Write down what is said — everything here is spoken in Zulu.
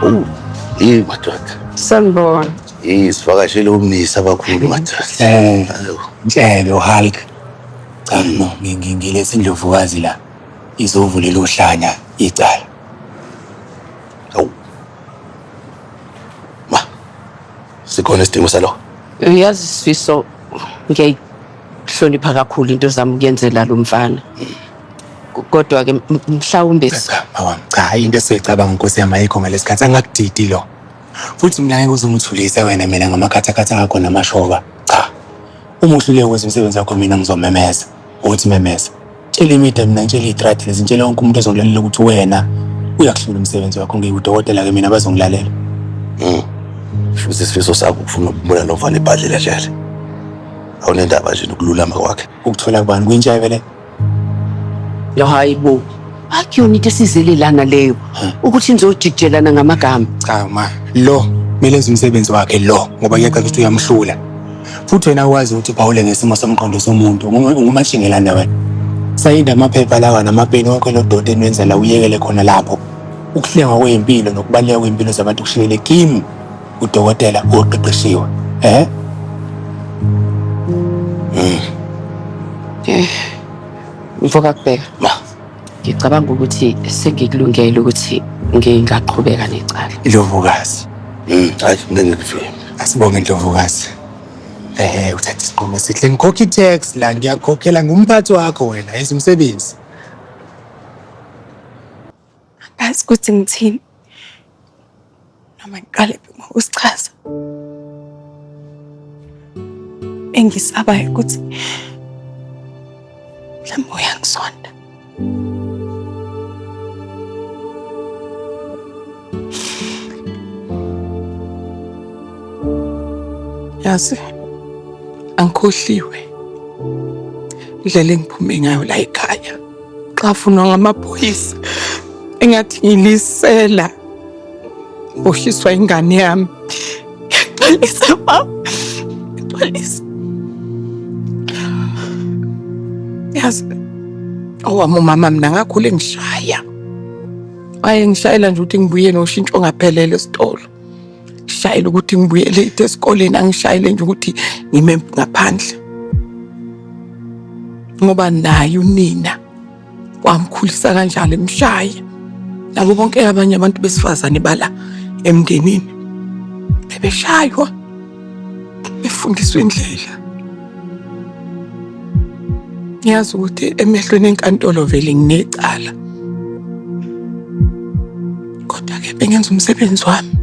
Oh, madoda. Sanibona. Sivakashele umnisi abakhulu madoda. Mtshele uHulk. Cha no, ngilethe indlovukazi la. Izovulela uhlanya icala. Awu. Ma. Sikhona isidingo salo. Uyazi Sifiso ngiyayihlonipha kakhulu into zami ukuyenzela lo mfana. Kodwa ke mhlawumbe cha into esicabanga Nkosi yami ayikho ngalesikhathi angakudidi lo. Futhi mina ngeke uzungithulise wena mina ngamakhathakhatha akho namashoba. Cha. Uma uhluleke ukwenza umsebenzi wakho mina ngizomemeza. Uthi memeza. Tshela imida mina ngitshela itrade lezi ngitshela wonke umuntu ozongilalela ukuthi wena uyakuhlula umsebenzi wakho ngiyudokotela ke mina bazongilalela. Futhi Sifiso sakho ufuna ukubona lo mfana ebhadlela njalo. Awunendaba nje nokululama kwakhe. Ukuthola kubani kwintsha le? lo hayibo. Akuyona into esizelelana leyo ukuthi nizojijelana ngamagama. Cha ma, lo kumele enze umsebenzi wakhe lo ngoba kuyacaca ukuthi uyamhlula. Futhi wena wazi ukuthi uphawule ngesimo somqondo somuntu ngumashingelana wena. Sayinda amaphepha lawa namapeni wakho lododa enwenza la uyekele khona lapho. Ukuhlengwa kwempilo nokubaleka kwempilo zabantu kushiyele kimi udokotela oqeqeshiwe. Mfoka kubheka. Ma. Ngicabanga ukuthi sengikulungele ukuthi ngingaqhubeka necala. Indlovukazi. Hayi ngingekuvimbi. Asibonge Ndlovukazi. Uthatha isinqumo esihle ngikhokha i-tax la ngiyakhokhela ngumphathi wakho wena yenza umsebenzi. Ngazi ukuthi ngithini. Noma ngiqale ngokusichaza. Engisabayo ukuthi mhlawumbe uyangisonda. Yazi angikhohliwe indlela engiphume ngayo la ekhaya xa funwa ngamaphoyisa engathi ngilisela boshiswa ingane yami. Ngixolisa baba, ngixolisa. Yazi owami umama mina ngakhule ngishaya. Ngishayela nje ukuthi ngibuye noshintsho ngaphelele esitolo. Ngishayela ukuthi ngibuye late esikoleni, angishayele nje ukuthi ngime ngaphandle. Ngoba naye unina wamkhulisa kanjalo emshaya. Labo bonke abanye abantu besifazane bala emndenini bebeshaywa befundiswa indlela. Ngiyazi ukuthi emehlweni enkantolo vele nginecala. Kodwa ke bengenza umsebenzi wami.